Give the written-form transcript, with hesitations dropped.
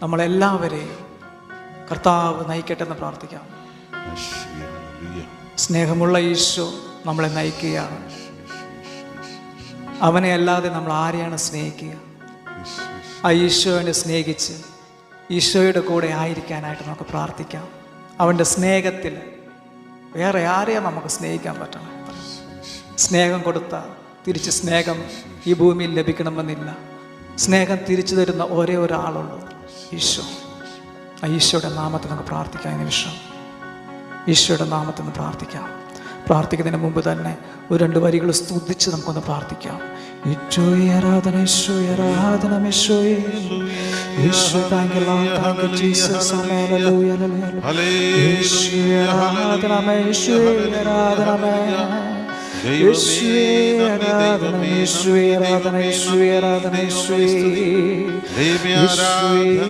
നമ്മളെല്ലാവരെയും കർത്താവ് നയിക്കട്ടെ എന്ന് പ്രാർത്ഥിക്കാം. സ്നേഹമുള്ള ഈശോ നമ്മളെ നയിക്കുകയാണ്. അവനെ അല്ലാതെ നമ്മൾ ആരെയാണ് സ്നേഹിക്കുക? ആ ഈശോനെ സ്നേഹിച്ച് ഈശോയുടെ കൂടെ ആയിരിക്കാനായിട്ട് നമുക്ക് പ്രാർത്ഥിക്കാം. അവൻ്റെ സ്നേഹത്തിൽ വേറെ ആരെയാണ് നമുക്ക് സ്നേഹിക്കാൻ പറ്റണം? സ്നേഹം കൊടുത്താൽ തിരിച്ച് സ്നേഹം ഈ ഭൂമിയിൽ ലഭിക്കണമെന്നില്ല. സ്നേഹം തിരിച്ചു തരുന്ന ഒരേ ഒരാളുള്ളൂ, ഈശോ. ആ ഈശോയുടെ നാമത്തിൽ നമുക്ക് പ്രാർത്ഥിക്കാം. ഈ നിമിഷം ഈശോയുടെ നാമത്തിൽ നിന്ന് പ്രാർത്ഥിക്കാം. പ്രാർത്ഥിക്കുന്നതിന് മുമ്പ് തന്നെ ഒരു 2 വരികൾ സ്തുതിച്ച് നമുക്കൊന്ന് പ്രാർത്ഥിക്കാം. ഈശോയെ ആരാധന, ഈശോയെ ആരാധന, ഈശോയെ ഈശോ. Thank you lord, thank you Jesus. Hallelujah, hallelujah. ഈശോയെ ആരാധന, ഈശോയെ ആരാധന, ഈശോയെ ആരാധന, ഈശോയെ ആരാധന, ഈശോയെ ആരാധന, ഈശോയെ.